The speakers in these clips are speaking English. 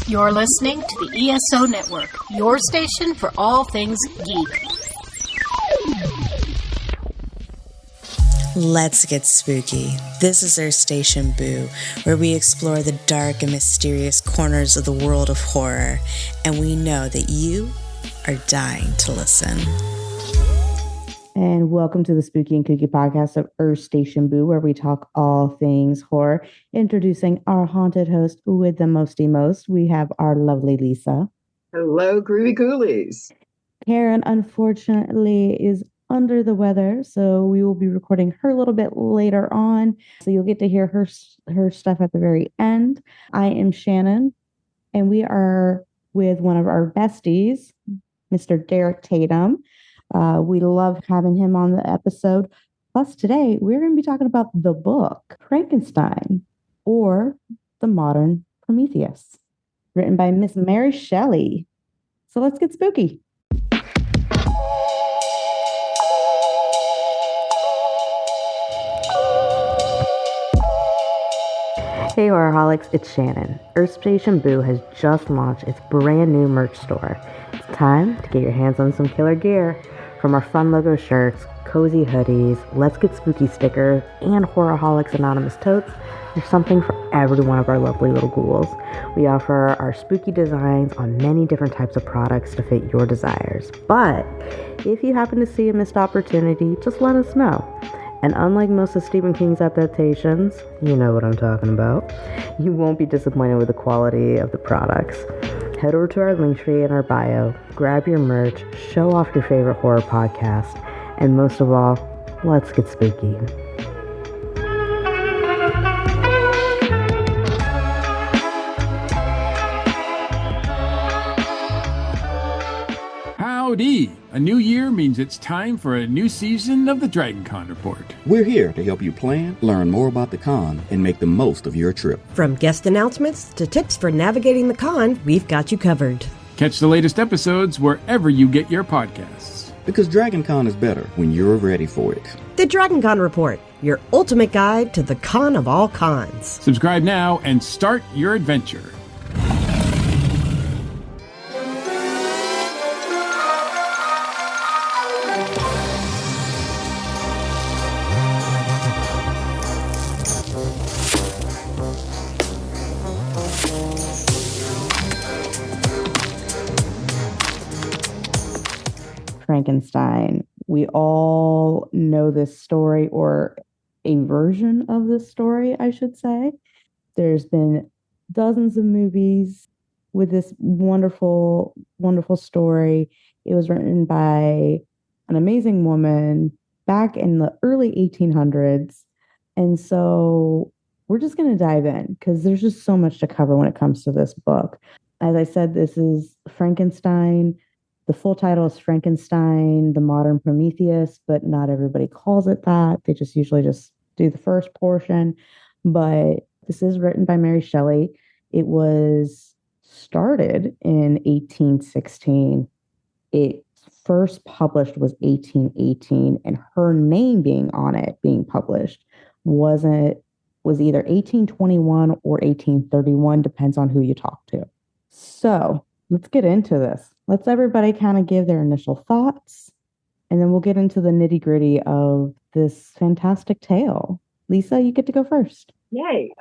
You're listening to the ESO Network, your station for all things geek. Let's get spooky. This is our station, Boo, where we explore the dark and mysterious corners of the world of horror, and we know that you are dying to listen. And welcome to the Spooky and Kooky podcast of Earth Station Boo, where we talk all things horror. Introducing our haunted host with the mosty most, we have our lovely Lisa. Hello, groovy ghoulies. Karen, unfortunately, is under the weather, so we will be recording her a little bit later on. So you'll get to hear her stuff at the very end. I am Shannon, and we are with one of our besties, Mr. Derek Tatum. We love having him on the episode. Plus, today we're going to be talking about the book Frankenstein, or the Modern Prometheus, written by Miss Mary Shelley. So let's get spooky. Hey Horrorholics, it's Shannon. Earth Station Boo has just launched its brand new merch store. It's time to get your hands on some killer gear. From our fun logo shirts, cozy hoodies, Let's Get Spooky stickers, and Horrorholics Anonymous totes, there's something for every one of our lovely little ghouls. We offer our spooky designs on many different types of products to fit your desires. But if you happen to see a missed opportunity, just let us know. And unlike most of Stephen King's adaptations, you know what I'm talking about, you won't be disappointed with the quality of the products. Head over to our link tree in our bio, grab your merch, show off your favorite horror podcast, and most of all, let's get spooky. Howdy! A new year means it's time for a new season of the Dragon Con Report. We're here to help you plan, learn more about the con, and make the most of your trip. From guest announcements to tips for navigating the con, we've got you covered. Catch the latest episodes wherever you get your podcasts. Because Dragon Con is better when you're ready for it. The Dragon Con Report, your ultimate guide to the con of all cons. Subscribe now and start your adventure. Frankenstein. We all know this story, or a version of this story, I should say. There's been dozens of movies with this wonderful, wonderful story. It was written by an amazing woman back in the early 1800s. And so we're just going to dive in because there's just so much to cover when it comes to this book. As I said, this is Frankenstein. The full title is Frankenstein, the Modern Prometheus, but not everybody calls it that. They just usually just do the first portion. But this is written by Mary Shelley. It was started in 1816. It first published was 1818, and her name being on it, being published, was either 1821 or 1831, depends on who you talk to. So let's get into this. Let's everybody kind of give their initial thoughts, and then we'll get into the nitty-gritty of this fantastic tale. Lisa, you get to go first. Yay.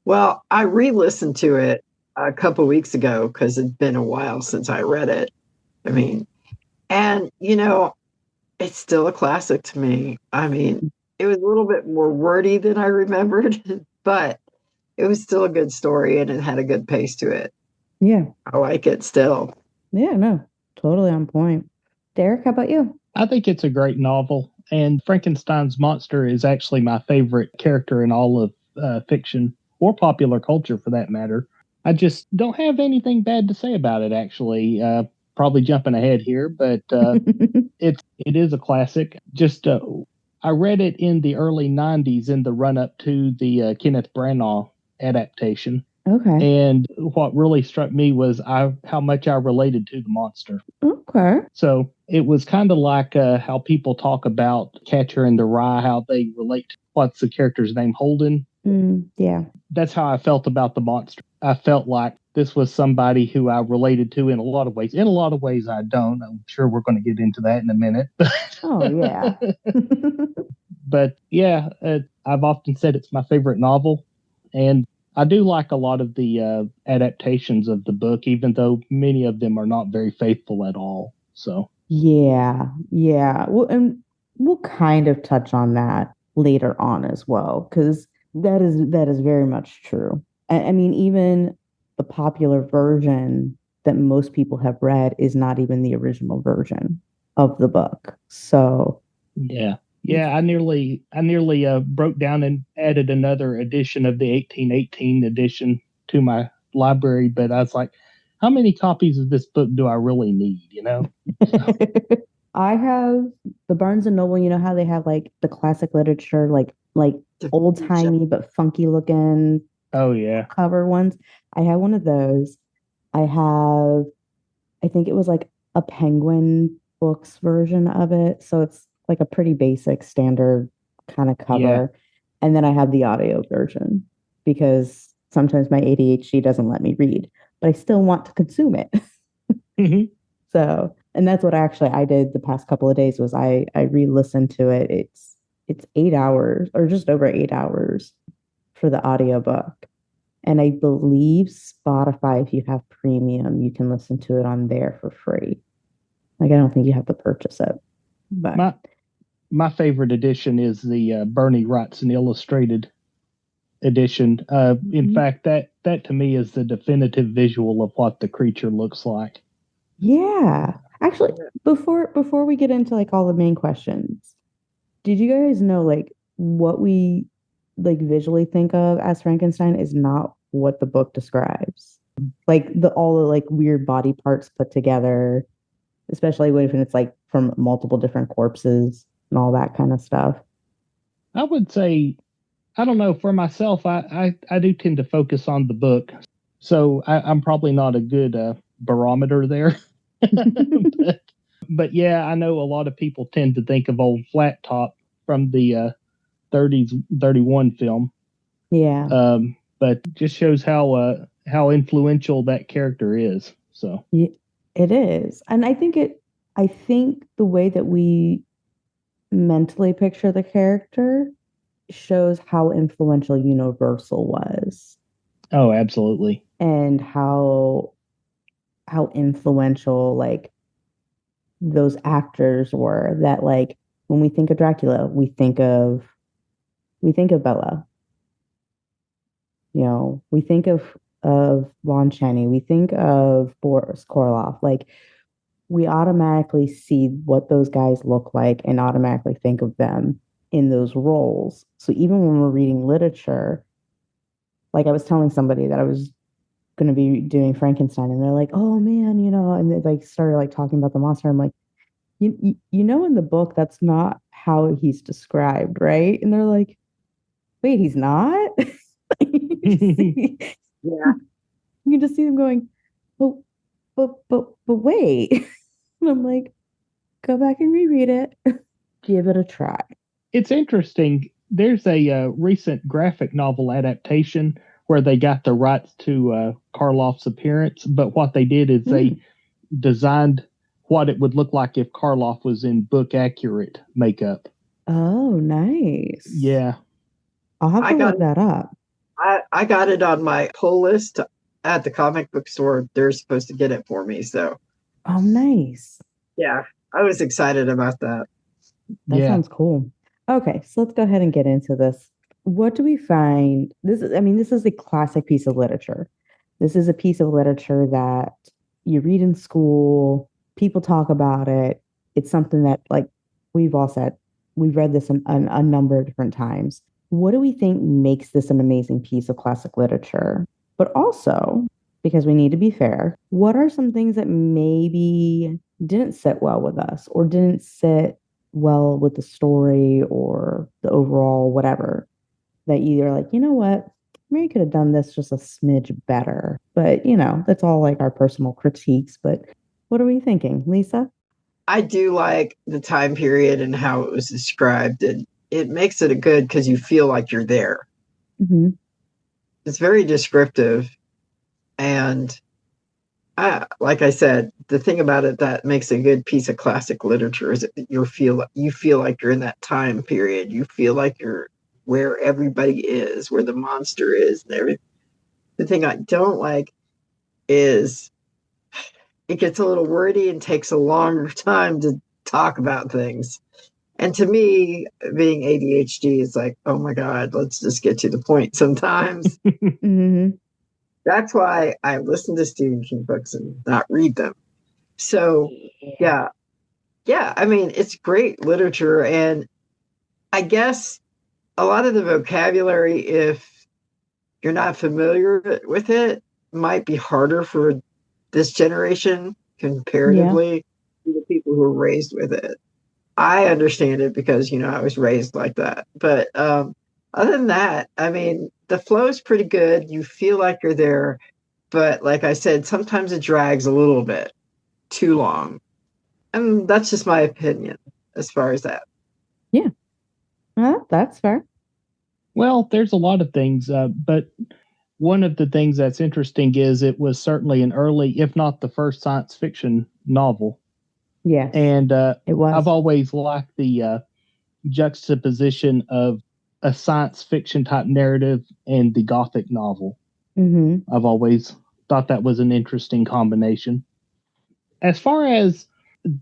Well, I re-listened to it a couple weeks ago because it's been a while since I read it. It's still a classic to me. It was a little bit more wordy than I remembered, but it was still a good story and it had a good pace to it. Yeah. I like it still. Yeah, no, totally on point. Derek, how about you? I think it's a great novel, and Frankenstein's monster is actually my favorite character in all of fiction, or popular culture for that matter. I just don't have anything bad to say about it, actually. Probably jumping ahead here, but it is a classic. I read it in the early 90s in the run-up to the Kenneth Branagh adaptation. Okay. And what really struck me was how much I related to the monster. Okay. So it was kind of like how people talk about Catcher in the Rye, how they relate to what's the character's name, Holden. Yeah. That's how I felt about the monster. I felt like this was somebody who I related to in a lot of ways. In a lot of ways, I don't. I'm sure we're going to get into that in a minute. Oh, yeah. But yeah, I've often said it's my favorite novel. And I do like a lot of the adaptations of the book, even though many of them are not very faithful at all. So Yeah, yeah. Well, and we'll kind of touch on that later on as well, because that is very much true. I mean, even the popular version that most people have read is not even the original version of the book. So yeah. Yeah, I nearly broke down and added another edition of the 1818 edition to my library, but I was like, how many copies of this book do I really need, you know? I have the Barnes and Noble, you know how they have like the classic literature, like old timey but funky looking Oh yeah. cover ones. I have one of those. I have, I think it was like a Penguin Books version of it. So it's like a pretty basic standard kind of Yeah. cover. And then I have the audio version because sometimes my ADHD doesn't let me read, but I still want to consume it. So, and that's what I did the past couple of days was I re-listened to it. It's 8 hours or just over 8 hours for the audiobook. And I believe Spotify, if you have premium, you can listen to it on there for free. Like I don't think you have to purchase it. But My favorite edition is the Bernie Wrightson illustrated edition. In fact, that to me is the definitive visual of what the creature looks like. yeah. Actually, before we get into like all the main questions, did you guys know like what we like visually think of as Frankenstein is not what the book describes? Like all the like weird body parts put together, especially when it's like from multiple different corpses and all that kind of stuff. I would say, I don't know, for myself, I do tend to focus on the book. So I'm probably not a good barometer there. but yeah, I know a lot of people tend to think of old Flat Top from the 30s 31 film. Yeah. But just shows how influential that character is. So Yeah, it is. And I think the way that we mentally picture the character shows how influential Universal was oh, absolutely. and how influential like those actors were that like when we think of Dracula, we think of Bella. You know, we think of Lon Chaney, we think of Boris Karloff. Like we automatically see what those guys look like and automatically think of them in those roles. So even when we're reading literature, like I was telling somebody that I was going to be doing Frankenstein, and they're like, "Oh man, you know," and they like started like talking about the monster. I'm like, you know, in the book, that's not how he's described, right? And they're like, "Wait, he's not." Yeah. You can just see them going, but wait. And I'm like, go back and reread it. Give it a try. It's interesting. There's a recent graphic novel adaptation where they got the rights to Karloff's appearance, but what they did is they designed what it would look like if Karloff was in book accurate makeup. Oh, nice. Yeah. I'll have to look that up. I got it on my pull list at the comic book store. They're supposed to get it for me. So, oh, nice. Yeah, I was excited about that. That sounds cool. Okay, so let's go ahead and get into this. What do we find? This is a classic piece of literature. This is a piece of literature that you read in school, people talk about it. It's something that, like we've all said, we've read this a number of different times. What do we think makes this an amazing piece of classic literature? But also, because we need to be fair, what are some things that maybe didn't sit well with us or didn't sit well with the story or the overall whatever that you're like, you know what, maybe could have done this just a smidge better. But you know, that's all like our personal critiques. But what are we thinking, Lisa? I do like the time period and how it was described, and it makes it a good because you feel like you're there. Mm-hmm. It's very descriptive, And like I said, the thing about it that makes a good piece of classic literature is that you feel like you're in that time period. You feel like you're where everybody is, where the monster is, and everything. The thing I don't like is it gets a little wordy and takes a longer time to talk about things. And to me, being ADHD is like, oh my God, let's just get to the point sometimes. Mm-hmm. That's why I listen to Stephen King books and not read them. So, yeah. I mean, it's great literature. And I guess a lot of the vocabulary, if you're not familiar with it, might be harder for this generation comparatively to the people who were raised with it. I understand it because, I was raised like that. But other than that, I mean, the flow is pretty good. You feel like you're there. But like I said, sometimes it drags a little bit too long. And that's just my opinion as far as that. Yeah. That's fair. Well, there's a lot of things, but one of the things that's interesting is it was certainly an early, if not the first science fiction novel. Yes. And it was. I've always liked the juxtaposition of a science fiction type narrative and the Gothic novel. Mm-hmm. I've always thought that was an interesting combination. As far as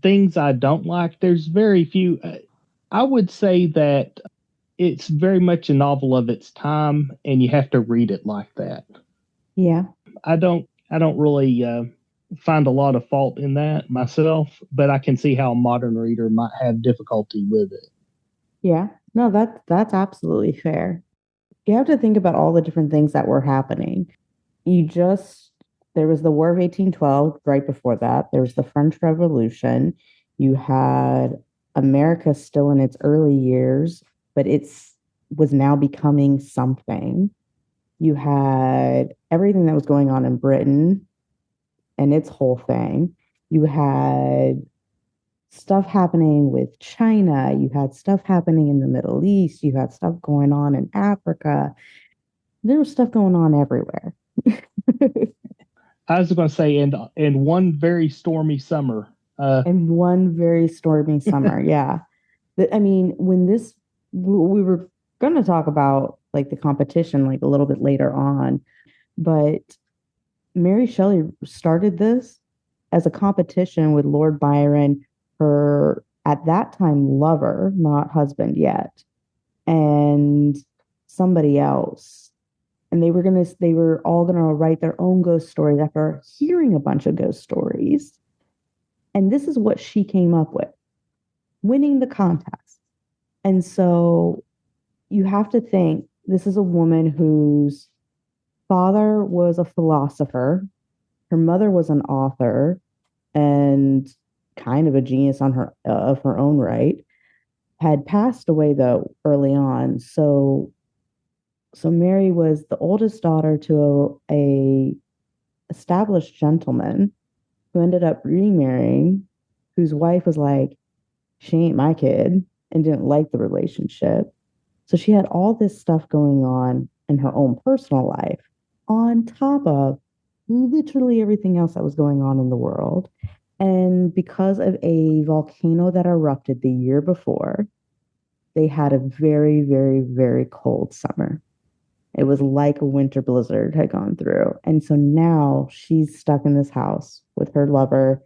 things I don't like, there's very few. I would say that it's very much a novel of its time, and you have to read it like that. Yeah. I don't really find a lot of fault in that myself, but I can see how a modern reader might have difficulty with it. Yeah. No, that's absolutely fair. You have to think about all the different things that were happening. There was the War of 1812 right before that. There was the French Revolution. You had America still in its early years, but was now becoming something. You had everything that was going on in Britain and its whole thing. You had stuff happening with China. You had stuff happening in the Middle East. You had stuff going on in Africa. There was stuff going on everywhere. I was going to say, in one very stormy summer. And one very stormy summer, yeah. I mean, we were going to talk about like the competition like a little bit later on, but Mary Shelley started this as a competition with Lord Byron, her at that time lover, not husband yet, and somebody else. And they were all gonna write their own ghost stories after hearing a bunch of ghost stories. And this is what she came up with, winning the contest. And so you have to think this is a woman whose father was a philosopher, her mother was an author, and kind of a genius of her own right. Had passed away though early on, so Mary was the oldest daughter to a established gentleman who ended up remarrying, whose wife was like, she ain't my kid, and didn't like the relationship. So she had all this stuff going on in her own personal life, on top of literally everything else that was going on in the world. And because of a volcano that erupted the year before, they had a very, very, very cold summer. It was like a winter blizzard had gone through. And so now she's stuck in this house with her lover,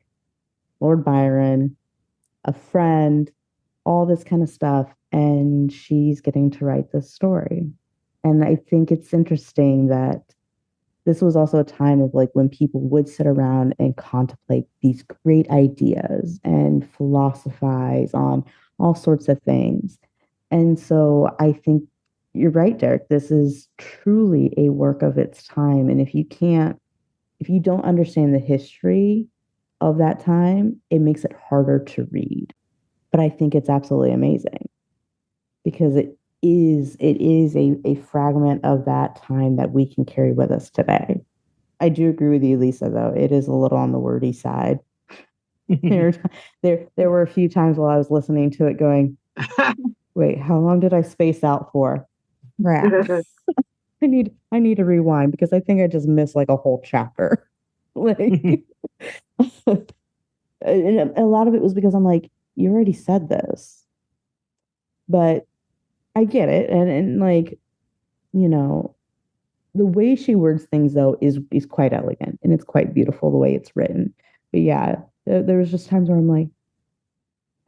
Lord Byron, a friend, all this kind of stuff. And she's getting to write this story. And I think it's interesting that this was also a time of like when people would sit around and contemplate these great ideas and philosophize on all sorts of things. And so I think you're right, Derek. This is truly a work of its time. And if you don't understand the history of that time, it makes it harder to read. But I think it's absolutely amazing because it is a fragment of that time that we can carry with us today. I do agree with you, Lisa, though. It is a little on the wordy side. there were a few times while I was listening to it going, wait, how long did I space out for? Crap. I need to rewind because I think I just missed like a whole chapter. Like, and a lot of it was because I'm like, you already said this, but I get it, and like, you know, the way she words things though is quite elegant and it's quite beautiful the way it's written. But yeah, there was just times where I'm like,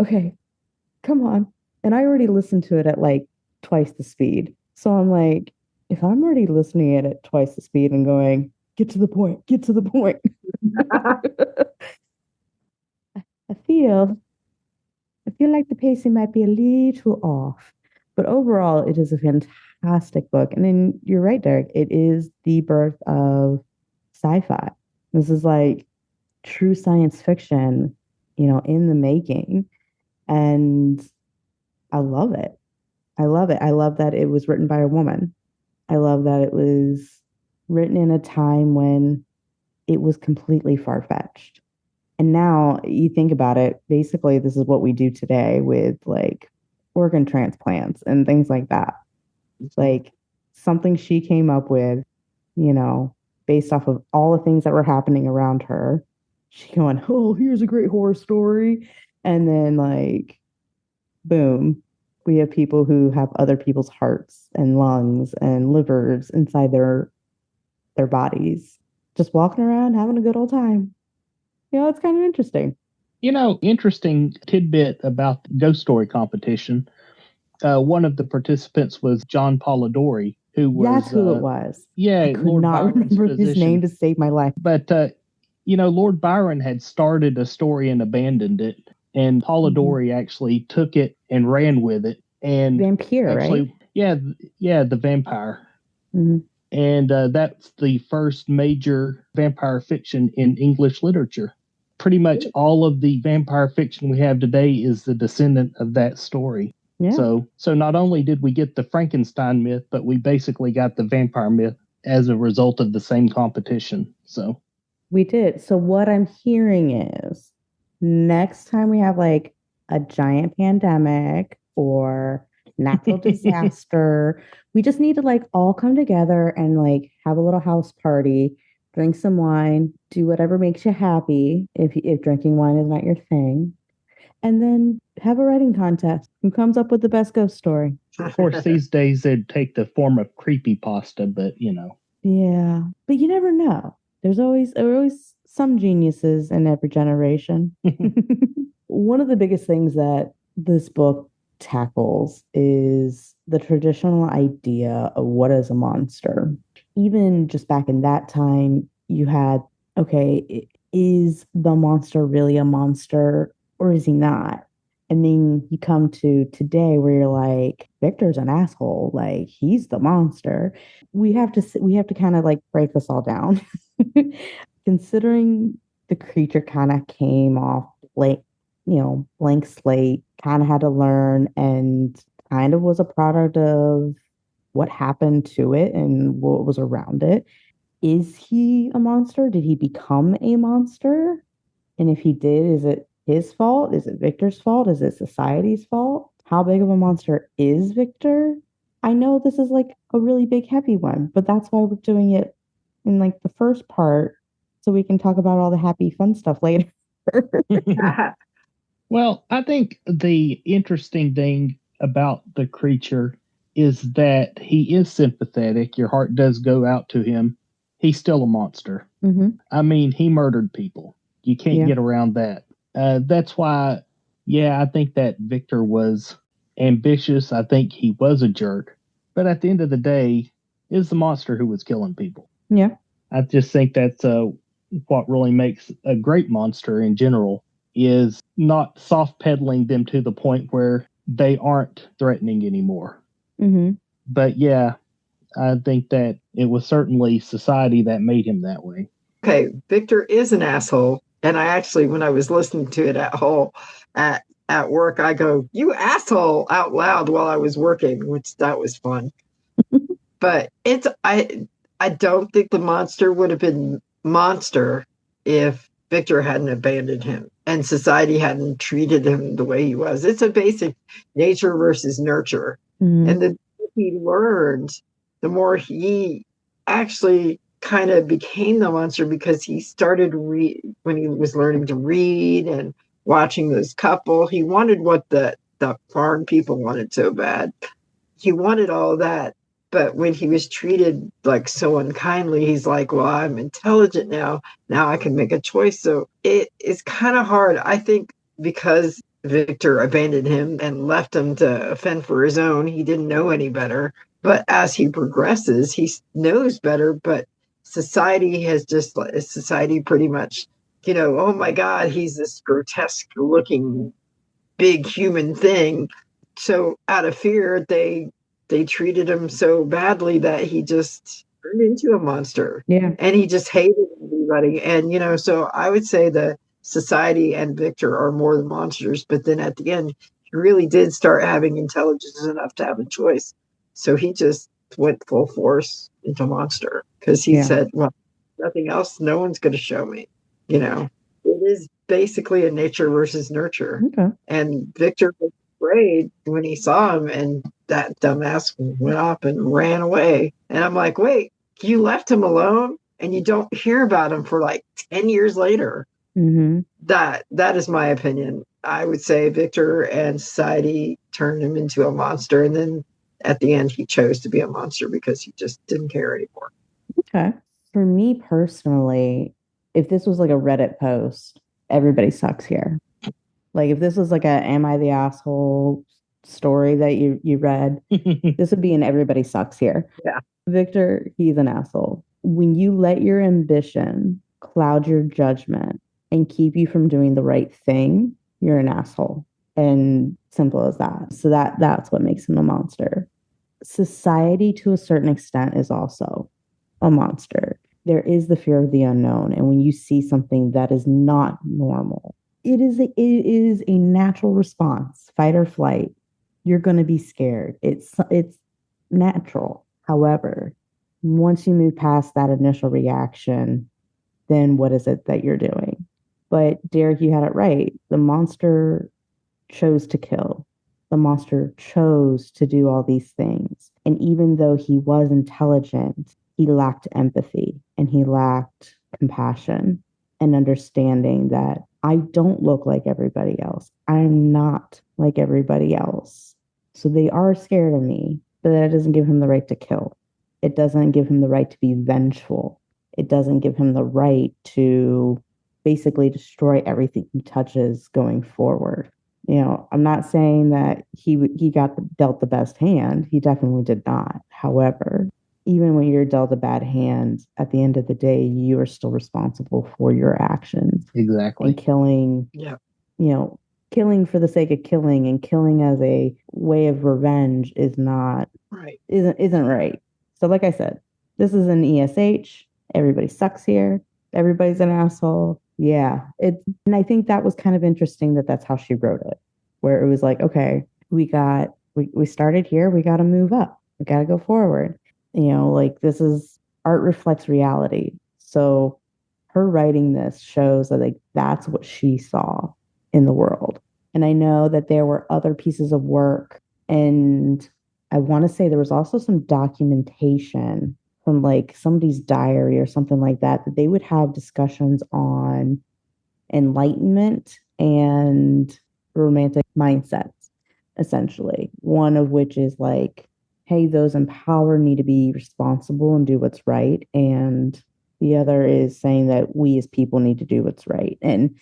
okay, come on, and I already listened to it at like twice the speed, so I'm like, if I'm already listening at twice the speed and going, get to the point, get to the point. I feel I feel like the pacing might be a little off, but overall, it is a fantastic book. And then you're right, Derek. It is the birth of sci-fi. This is like true science fiction, in the making. And I love it. I love it. I love that it was written by a woman. I love that it was written in a time when it was completely far-fetched. And now you think about it, basically, this is what we do today with like organ transplants and things like that. Like something she came up with, you know, based off of all the things that were happening around her. She going, oh, here's a great horror story. And then, like, boom, we have people who have other people's hearts and lungs and livers inside their bodies, just walking around having a good old time. It's kind of interesting. Interesting tidbit about the ghost story competition. One of the participants was John Polidori, who was... That's who it was. Yeah, I could Lord not Byron's remember physician. his name to save my life. But, Lord Byron had started a story and abandoned it. And Polidori actually took it and ran with it. And Vampire, actually, right? Yeah, the vampire. Mm-hmm. And that's the first major vampire fiction in English literature. Pretty much all of the vampire fiction we have today is the descendant of that story. Yeah. So not only did we get the Frankenstein myth, but we basically got the vampire myth as a result of the same competition. So we did. So what I'm hearing is next time we have like a giant pandemic or natural disaster, we just need to like all come together and like have a little house party, drink some wine, do whatever makes you happy if drinking wine is not your thing, and then have a writing contest. Who comes up with the best ghost story? Of course, these days they'd take the form of creepypasta, but Yeah, but you never know. There are always some geniuses in every generation. One of the biggest things that this book tackles is the traditional idea of what is a monster. Even just back in that time, you had, okay, is the monster really a monster or is he not? And then you come to today where you're like, Victor's an asshole. Like, he's the monster. We have to kind of like break this all down. Considering the creature kind of came off blank slate, kind of had to learn and kind of was a product of what happened to it and what was around it. Is he a monster? Did he become a monster? And if he did, is it his fault? Is it Victor's fault? Is it society's fault? How big of a monster is Victor? I know this is like a really big, heavy one, but that's why we're doing it in like the first part so we can talk about all the happy, fun stuff later. Well, I think the interesting thing about the creature is that he is sympathetic. Your heart does go out to him. He's still a monster. Mm-hmm. I mean, he murdered people. You can't get around that. That's why, I think that Victor was ambitious. I think he was a jerk. But at the end of the day, it was the monster who was killing people. Yeah. I just think that's what really makes a great monster in general is not soft pedaling them to the point where they aren't threatening anymore. Mm-hmm. But I think that it was certainly society that made him that way. Okay, Victor is an asshole. And I actually, when I was listening to it at work, I go, "You asshole," out loud while I was working, which that was fun. But I don't think the monster would have been monster if Victor hadn't abandoned him and society hadn't treated him the way he was. It's a basic nature versus nurture. Mm-hmm. And he learned the more he actually kind of became the monster, because he started when he was learning to read and watching this couple. He wanted what the farm people wanted so bad. He wanted all that. But when he was treated like so unkindly, he's like, well, I'm intelligent now. Now I can make a choice. So it is kind of hard, I think, because Victor abandoned him and left him to fend for his own. He didn't know any better. But as he progresses, he knows better. But society pretty much, oh my God, he's this grotesque looking big human thing. So out of fear, they treated him so badly that he just turned into a monster. Yeah. And he just hated everybody. And, so I would say the society and Victor are more the monsters. But then at the end, he really did start having intelligence enough to have a choice. So he just went full force into monster, because he said, well, nothing else. No one's going to show me, It is basically a nature versus nurture. Okay. And Victor was afraid when he saw him, and that dumbass went off and ran away. And I'm like, wait, you left him alone and you don't hear about him for like 10 years later. Mm-hmm. That is my opinion. I would say Victor and society turned him into a monster. And then at the end, he chose to be a monster because he just didn't care anymore. Okay. For me personally, if this was like a Reddit post, everybody sucks here. Like if this was like a Am I the Asshole story that you read, this would be an everybody sucks here. Yeah. Victor, he's an asshole. When you let your ambition cloud your judgment and keep you from doing the right thing, you're an asshole. And simple as that. So that's what makes him a monster. Society, to a certain extent, is also a monster. There is the fear of the unknown. And when you see something that is not normal, it is a natural response, fight or flight. You're going to be scared. It's natural. However, once you move past that initial reaction, then what is it that you're doing? But Derek, you had it right. The monster chose to kill. The monster chose to do all these things. And even though he was intelligent, he lacked empathy and he lacked compassion and understanding that I don't look like everybody else. I'm not like everybody else. So they are scared of me, but that doesn't give him the right to kill. It doesn't give him the right to be vengeful. It doesn't give him the right to basically destroy everything he touches going forward. I'm not saying that he got dealt the best hand. He definitely did not. However, even when you're dealt a bad hand, at the end of the day, you are still responsible for your actions. Exactly. And killing, killing for the sake of killing and killing as a way of revenge is not right. Isn't right. So like I said, this is an ESH. Everybody sucks here. Everybody's an asshole. Yeah. And I think that was kind of interesting that that's how she wrote it, where it was like, okay, we started here. We got to move up. We got to go forward. Like this is art reflects reality. So her writing this shows that like that's what she saw in the world. And I know that there were other pieces of work, and I want to say there was also some documentation from like somebody's diary or something like that they would have discussions on enlightenment and romantic mindsets, essentially. One of which is like, hey, those in power need to be responsible and do what's right. And the other is saying that we as people need to do what's right. And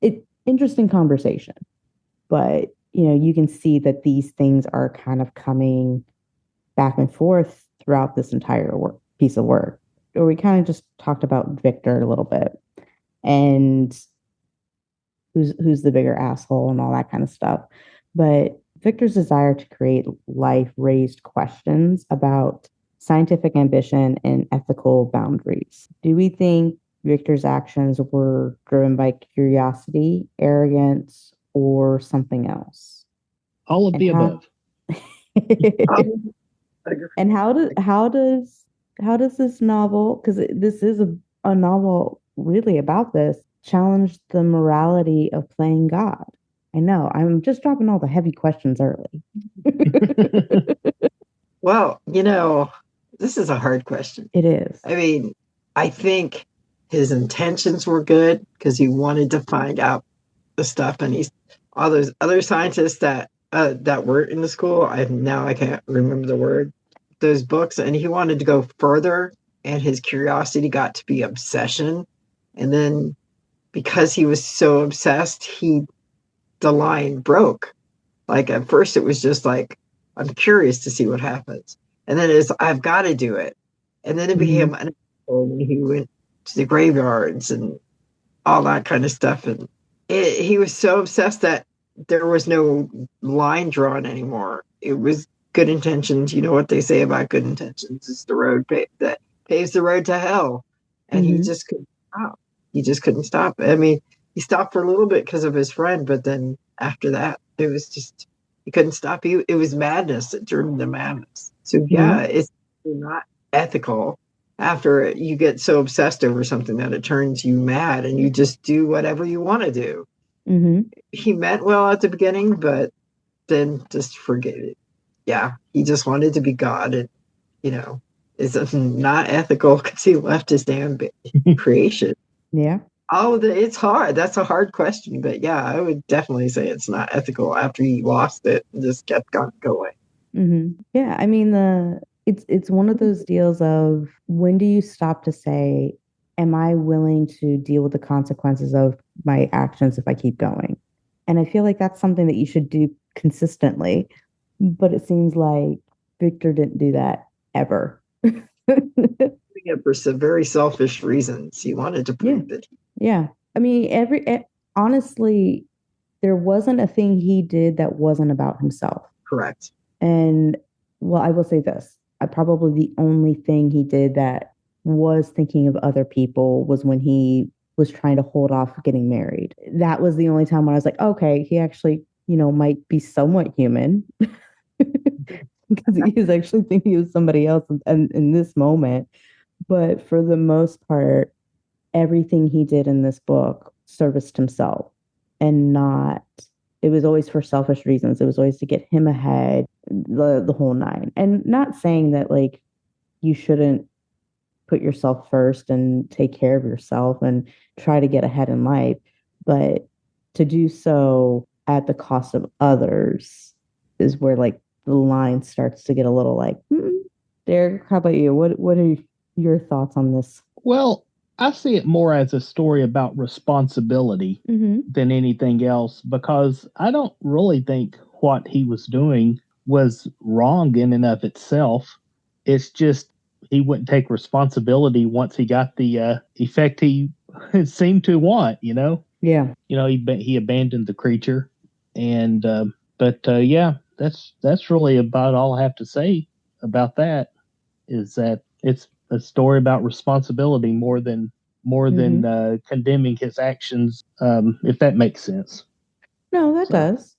it's interesting conversation. But, you can see that these things are kind of coming back and forth throughout this entire piece of work. Or we kind of just talked about Victor a little bit and who's the bigger asshole and all that kind of stuff. But Victor's desire to create life raised questions about scientific ambition and ethical boundaries. Do we think Victor's actions were driven by curiosity, arrogance, or something else? All of the above. And how does this novel, because this is a novel really about this, challenge the morality of playing God? I know I'm just dropping all the heavy questions early. Well, This is a hard question. It is. I mean, I think his intentions were good because he wanted to find out the stuff, and he's all those other scientists that were in the school. I can't remember the word. Those books, and he wanted to go further, and his curiosity got to be obsession, and then because he was so obsessed, the line broke. Like at first, it was just like, I'm curious to see what happens, and then it's I've got to do it, and then it became when he went to the graveyards and all that kind of stuff, and he was so obsessed that there was no line drawn anymore. It was good intentions. You know what they say about good intentions? It's the road that paves the road to hell, and he just couldn't stop. He just couldn't stop. I mean, he stopped for a little bit because of his friend, but then after that, it was just he couldn't stop. It was madness. It turned into madness. So yeah, it's not ethical after you get so obsessed over something that it turns you mad and you just do whatever you want to do. He meant well at the beginning, but then just forget it. Yeah, he just wanted to be God, and it's not ethical because he left his damn creation. Yeah. Oh, it's hard. That's a hard question, but yeah, I would definitely say it's not ethical after he lost it and just kept going. Yeah, I mean it's one of those deals of when do you stop to say, am I willing to deal with the consequences of my actions if I keep going? And I feel like that's something that you should do consistently, but it seems like Victor didn't do that ever. For some very selfish reasons, he wanted to prove that. Yeah, I mean, honestly, there wasn't a thing he did that wasn't about himself. Correct. And well, I will say this. Probably the only thing he did that was thinking of other people was when he was trying to hold off getting married. That was the only time when I was like, okay, he actually, might be somewhat human. Because he was actually thinking of somebody else in this moment. But for the most part, everything he did in this book serviced himself and not, it was always for selfish reasons. It was always to get him ahead, the whole nine. And not saying that like you shouldn't put yourself first and take care of yourself and try to get ahead in life, but to do so at the cost of others is where like the line starts to get a little like, Derek, how about you? What are your thoughts on this? Well, I see it more as a story about responsibility than anything else, because I don't really think what he was doing was wrong in and of itself. It's just he wouldn't take responsibility once he got the effect he seemed to want, Yeah. He abandoned the creature. And yeah, that's really about all I have to say about that, is that it's a story about responsibility more than condemning his actions, if that makes sense. No, that does.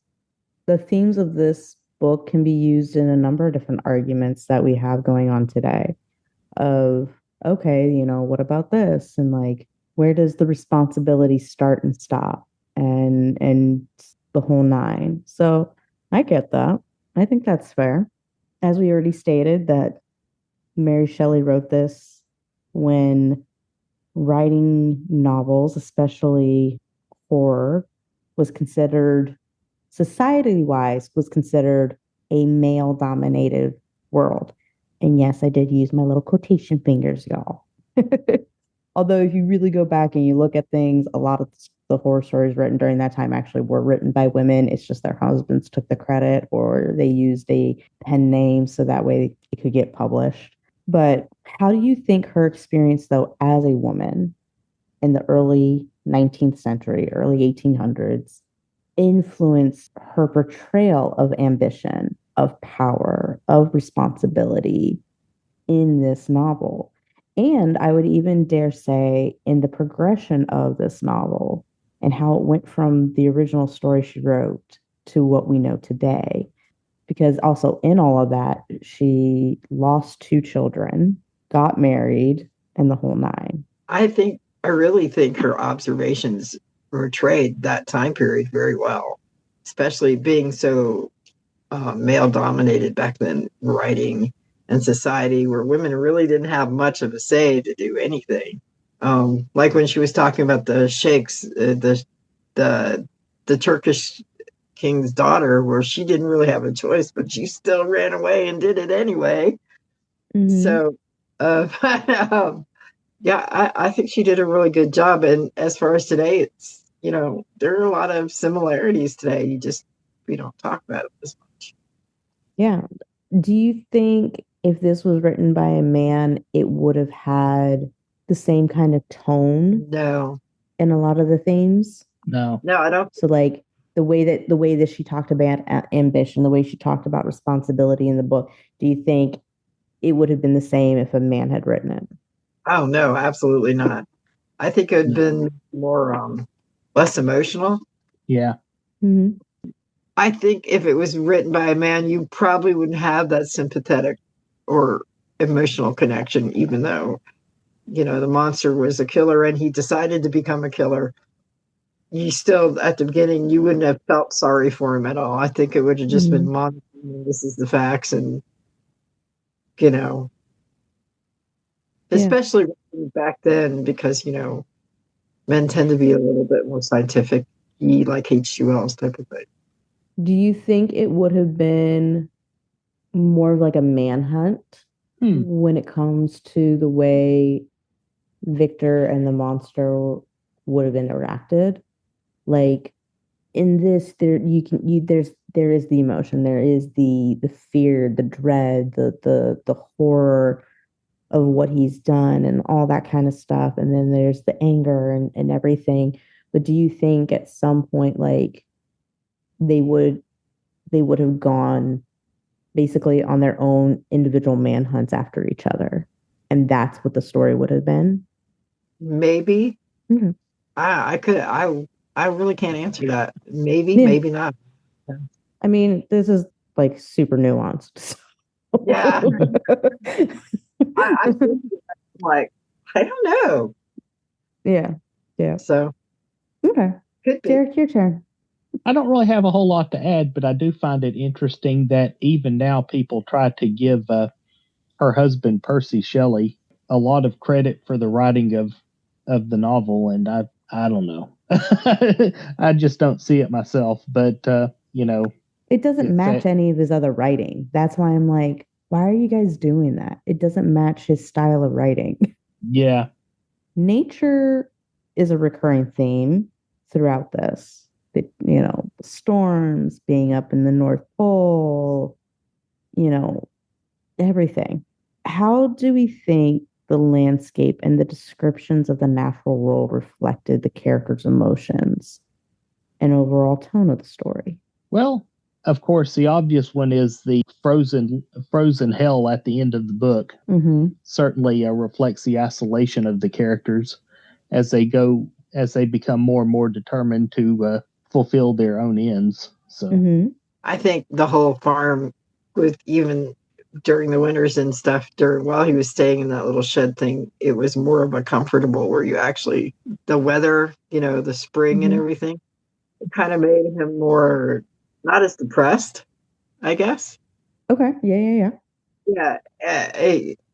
The themes of this book can be used in a number of different arguments that we have going on today of, okay, what about this? And like, where does the responsibility start and stop? And the whole nine. So I get that. I think that's fair. As we already stated, that Mary Shelley wrote this when writing novels, especially horror, was considered, society-wise, was considered a male-dominated world. And yes, I did use my little quotation fingers, y'all. Although if you really go back and you look at things, a lot of the horror stories written during that time actually were written by women. It's just their husbands took the credit or they used a pen name so that way it could get published. But how do you think her experience, though, as a woman in the early 19th century, early 1800s, influenced her portrayal of ambition, of power, of responsibility in this novel? And I would even dare say in the progression of this novel and how it went from the original story she wrote to what we know today. Because also in all of that, she lost 2 children, got married, and the whole nine. I really think her observations portrayed that time period very well, especially being so male dominated back then, writing and society where women really didn't have much of a say to do anything. Like when she was talking about the sheikhs, the Turkish king's daughter, where she didn't really have a choice, but she still ran away and did it anyway. So, yeah, I think she did a really good job. And as far as today, it's, there are a lot of similarities today. We don't talk about it as much. Yeah. Do you think if this was written by a man, it would have had the same kind of tone No, in a lot of the themes? No. I don't. So like the way that she talked about ambition, the way she talked about responsibility in the book, do you think it would have been the same if a man had written it? Oh, no, absolutely not. I think it would have been more, less emotional. Yeah. Mm-hmm. I think if it was written by a man, you probably wouldn't have that sympathetic or emotional connection, even though, the monster was a killer and he decided to become a killer. You still, at the beginning, you wouldn't have felt sorry for him at all. I think it would have just been, this is the facts. And, especially back then, because, men tend to be a little bit more scientific, like H.G. Wells type of thing. Do you think it would have been more of like a manhunt when it comes to the way Victor and the monster would have interacted? Like in this, there is the emotion, there is the fear, the dread, the horror of what he's done and all that kind of stuff, and then there's the anger and everything. But do you think at some point, like they would have gone basically on their own individual manhunts after each other, and that's what the story would have been? Maybe. Mm-hmm. I really can't answer that. Maybe, maybe not. I mean, this is like super nuanced. So. Yeah. I think like, I don't know. Yeah. So, okay. Could be. Derek, your turn. I don't really have a whole lot to add, but I do find it interesting that even now people try to give her husband, Percy Shelley, a lot of credit for the writing of the novel, and I don't know. I just don't see it myself, but it doesn't match any of his other writing. That's why I'm like, why are you guys doing that? It doesn't match his style of writing. Yeah. Nature is a recurring theme throughout this. Storms, being up in the North Pole, everything. How do we think the landscape and the descriptions of the natural world reflected the characters' emotions and overall tone of the story? Well, of course, the obvious one is the frozen hell at the end of the book. Mm-hmm. Certainly reflects the isolation of the characters as they become more and more determined to fulfill their own ends. So I think the whole farm, with even during the winters and stuff, while he was staying in that little shed thing, it was more of a comfortable where you actually, the weather, the spring and everything, it kind of made him more, not as depressed, I guess. Okay. Yeah. Yeah.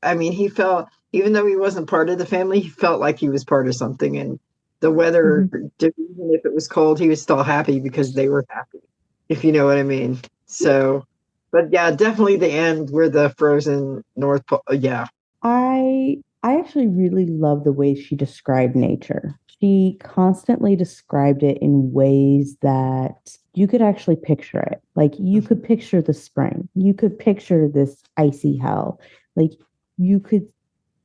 I mean, he felt, even though he wasn't part of the family, he felt like he was part of something. And the weather, even if it was cold, he was still happy because they were happy, if you know what I mean. So, but yeah, definitely the end where the frozen North Pole. Yeah. I actually really love the way she described nature. She constantly described it in ways that you could actually picture it. Like you could picture the spring. You could picture this icy hell. Like you could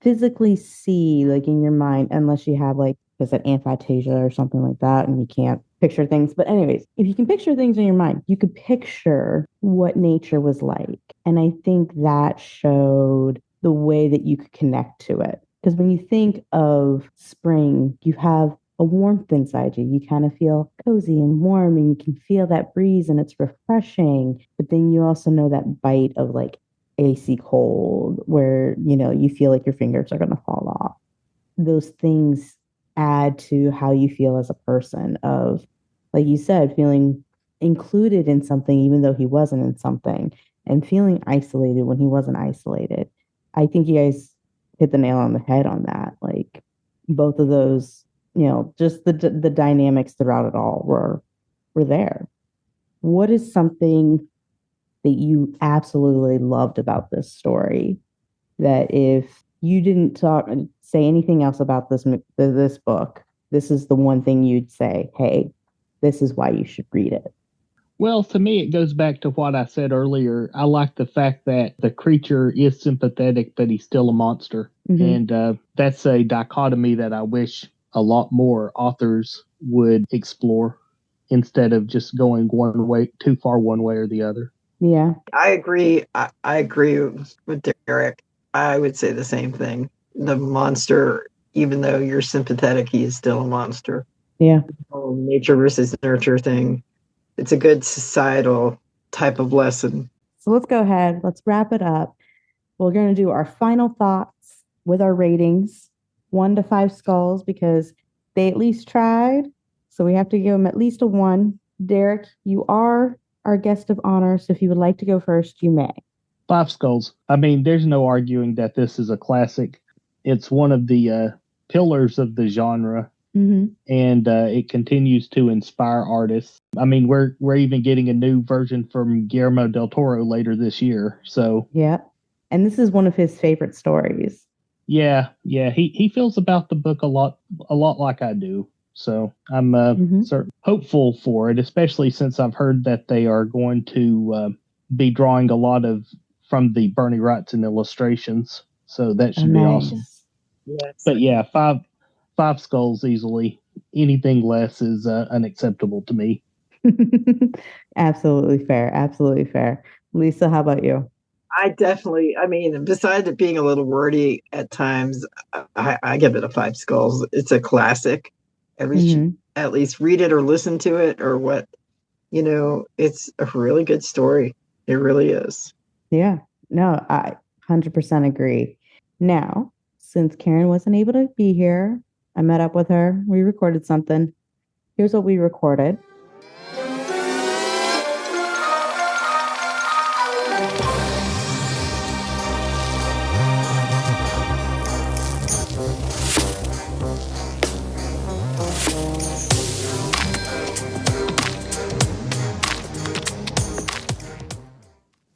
physically see, like in your mind, unless you have like, is it aphantasia or something like that, and you can't picture things. But anyways, if you can picture things in your mind, you could picture what nature was like. And I think that showed the way that you could connect to it. Because when you think of spring, you have a warmth inside you. You kind of feel cozy and warm, and you can feel that breeze and it's refreshing. But then you also know that bite of like icy cold where, you feel like your fingers are going to fall off. Those things add to how you feel as a person of, like you said, feeling included in something, even though he wasn't in something. and feeling isolated when he wasn't isolated. I think you guys hit the nail on the head on that. Like both of those, just the dynamics throughout it all were there. What is something that you absolutely loved about this story that if you didn't say anything else about this book, this is the one thing you'd say, hey, this is why you should read it? Well, to me, it goes back to what I said earlier. I like the fact that the creature is sympathetic, but he's still a monster. Mm-hmm. And that's a dichotomy that I wish a lot more authors would explore instead of just going one way, too far one way or the other. Yeah. I agree. I agree with Derek. I would say the same thing. The monster, even though you're sympathetic, he is still a monster. Yeah. Nature versus nurture thing. It's a good societal type of lesson. So let's go ahead. Let's wrap it up. We're going to do our final thoughts with our ratings, 1 to 5 skulls, because they at least tried. So we have to give them at least a 1. Derek, you are our guest of honor. So if you would like to go first, you may. 5 skulls. I mean, there's no arguing that this is a classic. It's one of the pillars of the genre. Mm-hmm. And it continues to inspire artists. I mean, we're even getting a new version from Guillermo del Toro later this year. So yeah, and this is one of his favorite stories. Yeah. He feels about the book a lot like I do. So I'm hopeful for it, especially since I've heard that they are going to be drawing a lot from the Bernie Wrightson illustrations. So that should be awesome. Yes. But yeah, 5 skulls easily. Anything less is unacceptable to me. Absolutely fair. Absolutely fair. Lisa, how about you? Besides it being a little wordy at times, I give it a 5 skulls. It's a classic. At least read it or listen to it or what. It's a really good story. It really is. Yeah. No, I 100% agree. Now, since Karen wasn't able to be here, I met up with her. We recorded something. Here's what we recorded.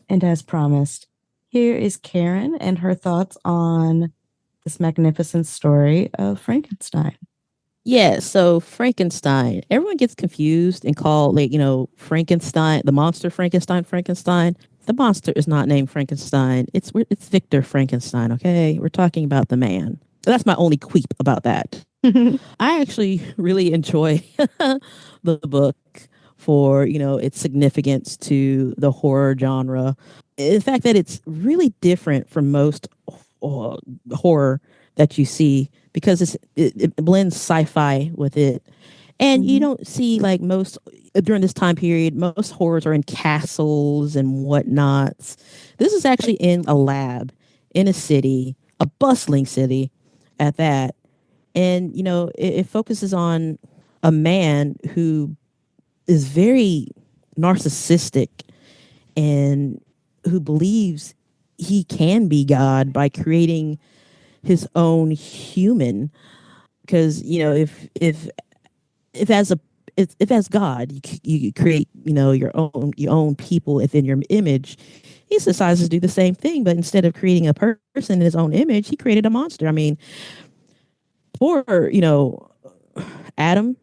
And as promised, here is Karen and her thoughts on this magnificent story of Frankenstein. Yeah, so Frankenstein. Everyone gets confused and called, Frankenstein, the monster Frankenstein. The monster is not named Frankenstein. It's Victor Frankenstein, okay? We're talking about the man. That's my only queep about that. I actually really enjoy the book for, its significance to the horror genre. The fact that it's really different from most horror that you see, because it blends sci-fi with it. And you don't see, like, most during this time period, most horrors are in castles and whatnots. This is actually in a lab, in a city, a bustling city at that. And, it focuses on a man who is very narcissistic and who believes he can be God by creating his own human. Because, if as God, you create, your own people within your image, he decides to do the same thing. But instead of creating a person in his own image, he created a monster. I mean, poor, Adam.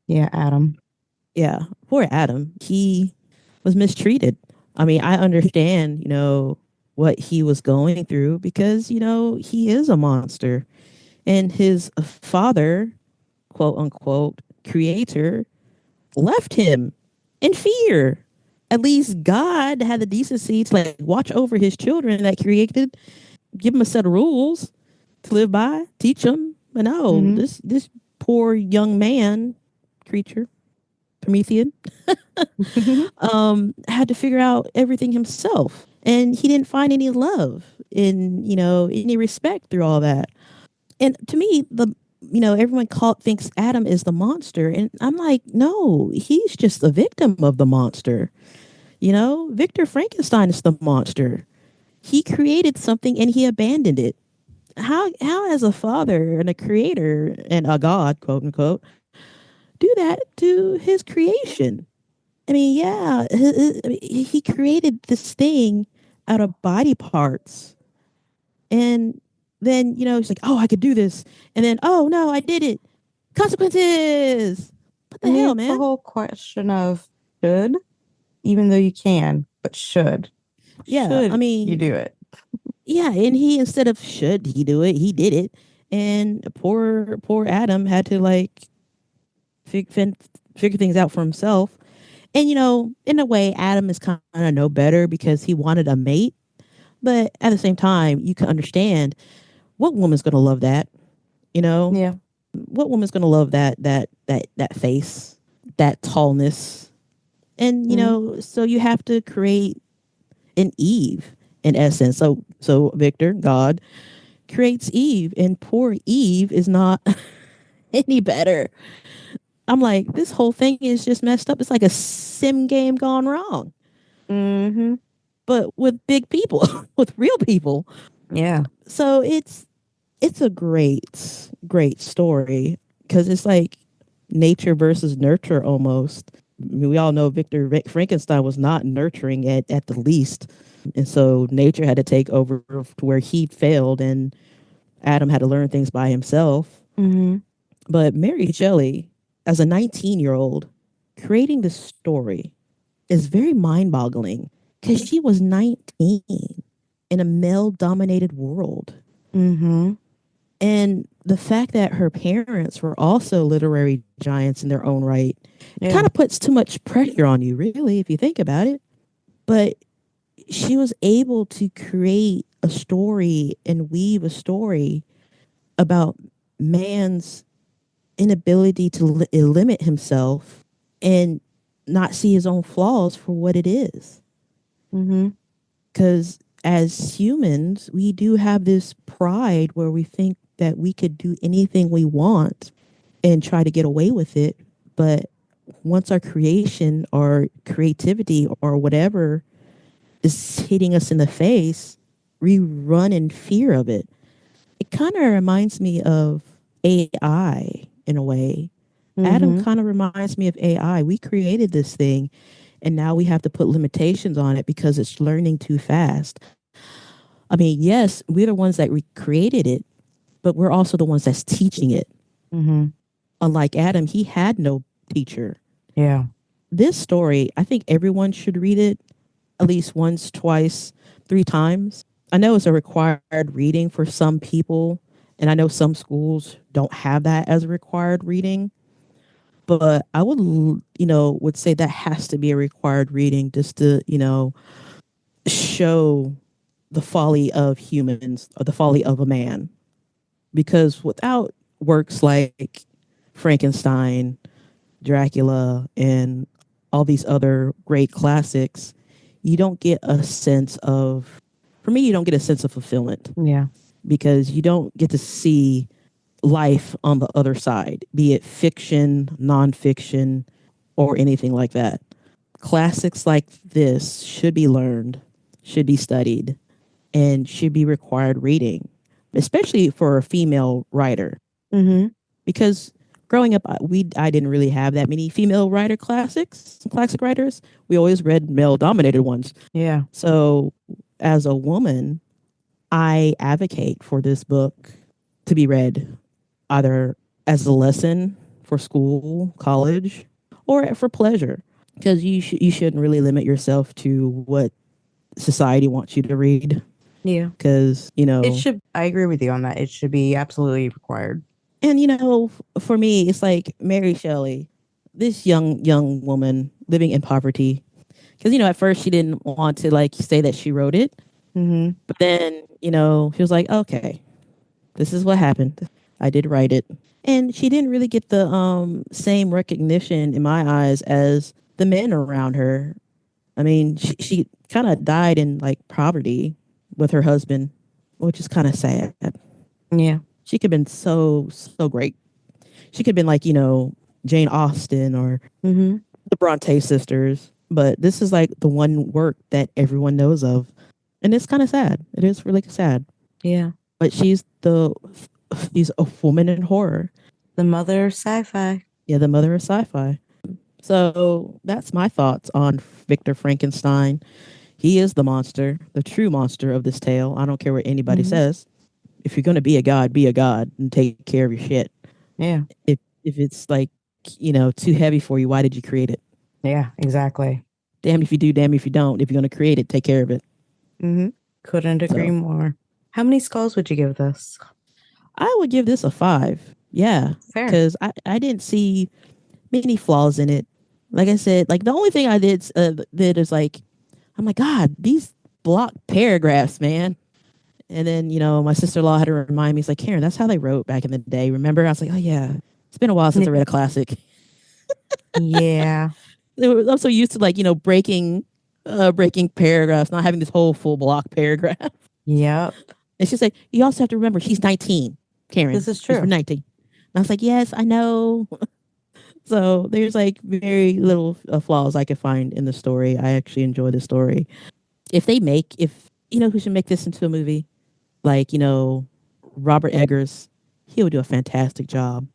Yeah, Adam. Yeah, poor Adam. He was mistreated. I mean, I understand, what he was going through because, he is a monster. And his father, quote unquote, creator, left him in fear. At least God had the decency to watch over his children that created, give them a set of rules to live by, teach them. But no, this poor young man, creature, Promethean, had to figure out everything himself. And he didn't find any love in, any respect through all that. And to me, everyone thinks Adam is the monster. And I'm like, no, he's just the victim of the monster. Victor Frankenstein is the monster. He created something and he abandoned it. How as a father and a creator and a god, quote unquote, do that to his creation? I mean, yeah, he created this thing out of body parts. And then, he's like, oh, I could do this. And then, oh, no, I did it. Consequences. What the hell, It's the man? whole question of should, even though you can, but should. Yeah, Should I mean, you do it? Yeah, and he, instead of should he do it, he did it. And poor Adam had to like figure things out for himself. And in a way, Adam is kind of no better because he wanted a mate. But at the same time, you can understand what woman's gonna love that. Yeah. What woman's gonna love that face, that tallness, and so you have to create an Eve in essence. So Victor, God, creates Eve, and poor Eve is not any better. I'm like, this whole thing is just messed up. It's like a sim game gone wrong. Mm-hmm. But with big people, with real people. Yeah. So it's a great story because it's like nature versus nurture almost. I mean, we all know Victor Frankenstein was not nurturing at the least. And so nature had to take over to where he failed and Adam had to learn things by himself. Mm-hmm. But Mary Shelley, as a 19-year-old, creating this story is very mind-boggling because she was 19 in a male-dominated world. Mm-hmm. And the fact that her parents were also literary giants in their own right kind of puts too much pressure on you, really, if you think about it. But she was able to create a story and weave a story about man's inability to limit himself and not see his own flaws for what it is. Mm-hmm. Because as humans, we do have this pride where we think that we could do anything we want and try to get away with it. But once our creation or creativity or whatever is hitting us in the face, we run in fear of it. It kind of reminds me of AI in a way. Mm-hmm. Adam kind of reminds me of AI. We created this thing and now we have to put limitations on it because it's learning too fast. I mean, yes, we're the ones that created it, but we're also the ones that's teaching it. Mm-hmm. Unlike Adam, he had no teacher. Yeah. This story, I think everyone should read it at least once, twice, 3 times. I know it's a required reading for some people, and I know some schools don't have that as a required reading. But I would say that has to be a required reading just to, show the folly of humans or the folly of a man. Because without works like Frankenstein, Dracula, and all these other great classics, you don't get a sense of, for me, you don't get a sense of fulfillment. Yeah. Because you don't get to see life on the other side, be it fiction, nonfiction, or anything like that. Classics like this should be learned, should be studied, and should be required reading, especially for a female writer. Mm-hmm. Because growing up, I didn't really have that many female classic writers. We always read male-dominated ones. Yeah. So as a woman, I advocate for this book to be read either as a lesson for school, college, or for pleasure. Because you shouldn't really limit yourself to what society wants you to read. Yeah. Because, it should, I agree with you on that. It should be absolutely required. And, for me, it's like Mary Shelley, this young woman living in poverty. Because, at first she didn't want to say that she wrote it. Mm-hmm. But then, she was like, okay, this is what happened. I did write it. And she didn't really get the same recognition in my eyes as the men around her. I mean, she kind of died in poverty with her husband, which is kind of sad. Yeah. She could have been so great. She could have been Jane Austen or mm-hmm. the Bronte sisters. but this is like the one work that everyone knows of, and it's kind of sad. It is really sad. Yeah. But she's a woman in horror. The mother of sci-fi. Yeah, the mother of sci-fi. So that's my thoughts on Victor Frankenstein. He is the monster, the true monster of this tale. I don't care what anybody says. If you're going to be a god and take care of your shit. Yeah. If it's like, too heavy for you, why did you create it? Yeah, exactly. Damn if you do, damn if you don't. If you're going to create it, take care of it. Couldn't agree more. How many skulls would you give this? I would give this a 5. Yeah. Fair. Because I didn't see many flaws in it. Like I said, like the only thing I did is like, I'm like, God, these block paragraphs, man. And then, my sister-in-law had to remind me, it's like, Karen, that's how they wrote back in the day. Remember? I was like, oh, yeah. It's been a while since I read a classic. Yeah. I'm so used to, like, breaking paragraphs, not having this whole full block paragraph. Yep. And she's like, you also have to remember, she's 19, Karen. This is true. She's 19. And I was like, yes, I know. So there's, like, very little flaws I could find in the story. I actually enjoy the story. If who should make this into a movie? Like, Robert Eggers, he would do a fantastic job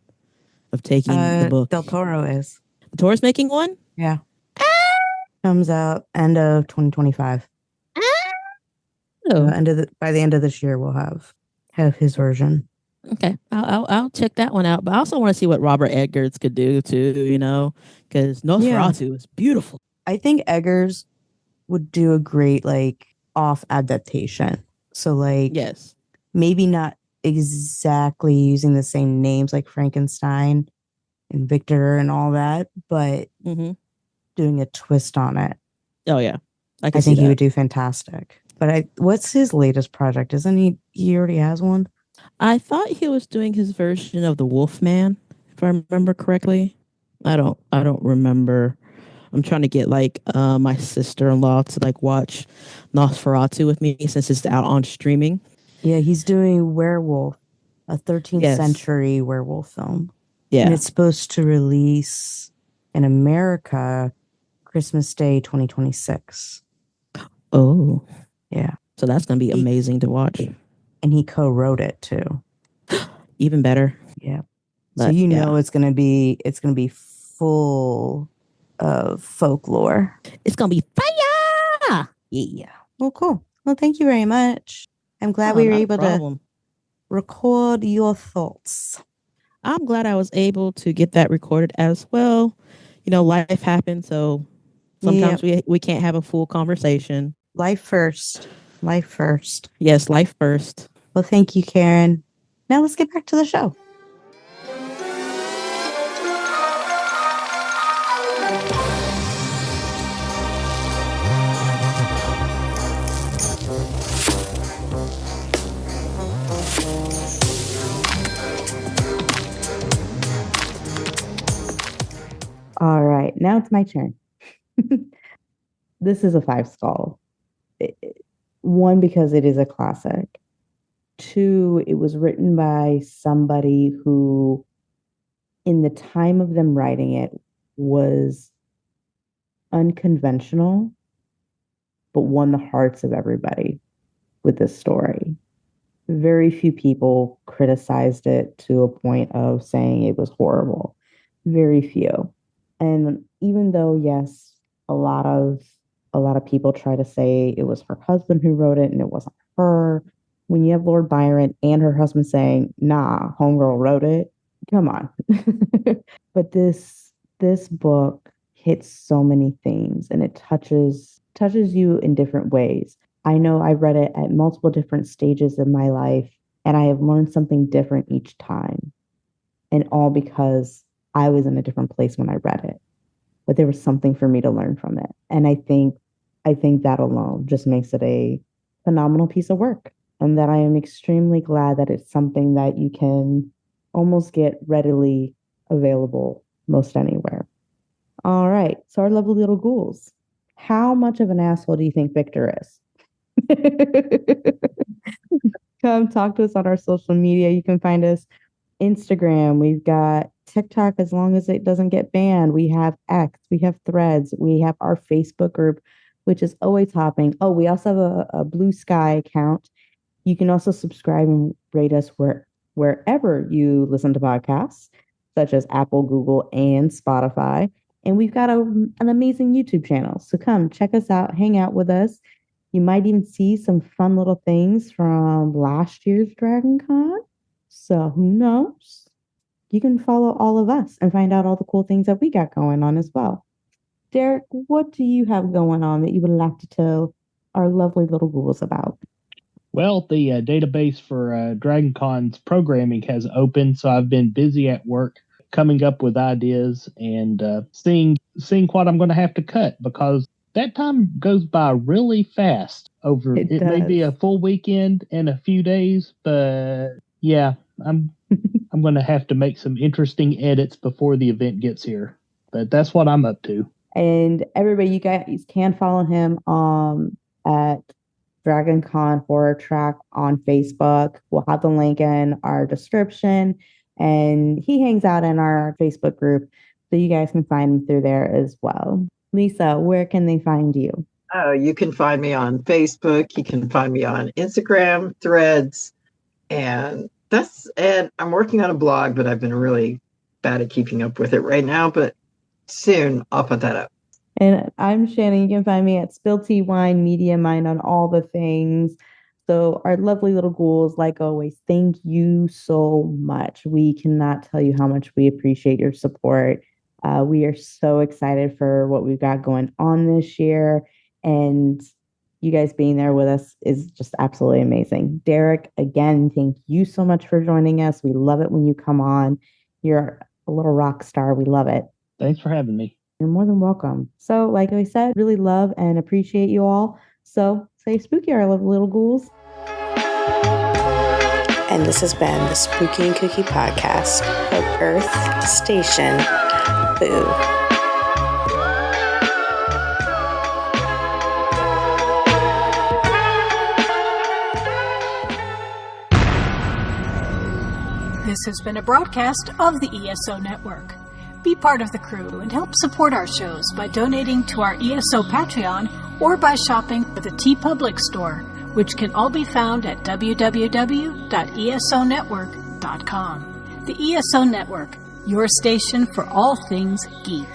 of taking the book. Del Toro is. Del Toro's making one? Yeah. Comes out end of 2025. Oh. By the end of this year, we'll have his version. Okay, I'll check that one out. But I also want to see what Robert Eggers could do too. Because Nosferatu is beautiful. I think Eggers would do a great off adaptation. So yes, maybe not exactly using the same names like Frankenstein and Victor and all that, but doing a twist on it. Oh yeah, I think he would do fantastic. But what's his latest project? Isn't he already has one? I thought he was doing his version of the Wolfman, if I remember correctly. I don't remember. I'm trying to get my sister-in-law to watch Nosferatu with me since it's out on streaming. Yeah, he's doing Werewolf, a 13th century werewolf film. Yeah. And it's supposed to release in America Christmas Day 2026. Oh. Yeah. So that's going to be amazing to watch. And he co-wrote it too. Even better. Yeah. But, so it's going to be full of folklore. It's going to be fire. Yeah. Well, cool. Well, thank you very much. I'm glad we were able to record your thoughts. I'm glad I was able to get that recorded as well. Life happens, so sometimes we can't have a full conversation. Life first. Life first. Yes, life first. Well, thank you, Karen. Now let's get back to the show. All right, now it's my turn. This is a 5 skull. 1, because it is a classic. 2, it was written by somebody who, in the time of them writing it, was unconventional, but won the hearts of everybody with this story. Very few people criticized it to a point of saying it was horrible. Very few. And even though, yes, a lot of people try to say it was her husband who wrote it and it wasn't her, when you have Lord Byron and her husband saying, nah, homegirl wrote it, come on. But this book hits so many themes, and it touches you in different ways. I know I read it at multiple different stages of my life, and I have learned something different each time. And all because I was in a different place when I read it. But there was something for me to learn from it. And I think that alone just makes it a phenomenal piece of work. And that I am extremely glad that it's something that you can almost get readily available most anywhere. All right. So our lovely little ghouls. How much of an asshole do you think Victor is? Come talk to us on our social media. You can find us Instagram. We've got TikTok as long as it doesn't get banned. We have X, we have Threads, we have our Facebook group, which is always hopping. Oh, we also have a Blue Sky account. You can also subscribe and rate us wherever you listen to podcasts, such as Apple, Google, and Spotify. And we've got an amazing YouTube channel. So come check us out, hang out with us. You might even see some fun little things from last year's Dragon Con. So who knows? You can follow all of us and find out all the cool things that we got going on as well. Derek, what do you have going on that you would like to tell our lovely little ghouls about? Well, the database for Dragon Con's programming has opened, so I've been busy at work coming up with ideas and seeing what I'm going to have to cut, because that time goes by really fast. It may be a full weekend and a few days, but yeah, I'm going to have to make some interesting edits before the event gets here. But that's what I'm up to. And everybody, you guys can follow him at Dragon Con Horror Track on Facebook. We'll have the link in our description. And he hangs out in our Facebook group, so you guys can find him through there as well. Lisa, where can they find you? Oh, you can find me on Facebook. You can find me on Instagram, Threads, and I'm working on a blog, but I've been really bad at keeping up with it right now. But soon I'll put that up. And I'm Shannon. You can find me at Spill Tea Wine Media Mind on all the things. So our lovely little ghouls, like always, thank you so much. We cannot tell you how much we appreciate your support. We are so excited for what we've got going on this year. And you guys being there with us is just absolutely amazing. Derek, again, thank you so much for joining us. We love it when you come on. You're a little rock star. We love it. Thanks for having me. You're more than welcome. So, like I said, really love and appreciate you all. So, stay spooky, our little ghouls. And this has been the Spooky and Kooky podcast of Earth Station Boo. This has been a broadcast of the ESO Network. Be part of the crew and help support our shows by donating to our ESO Patreon or by shopping at the TeePublic store, which can all be found at www.esonetwork.com. The ESO Network, your station for all things geek.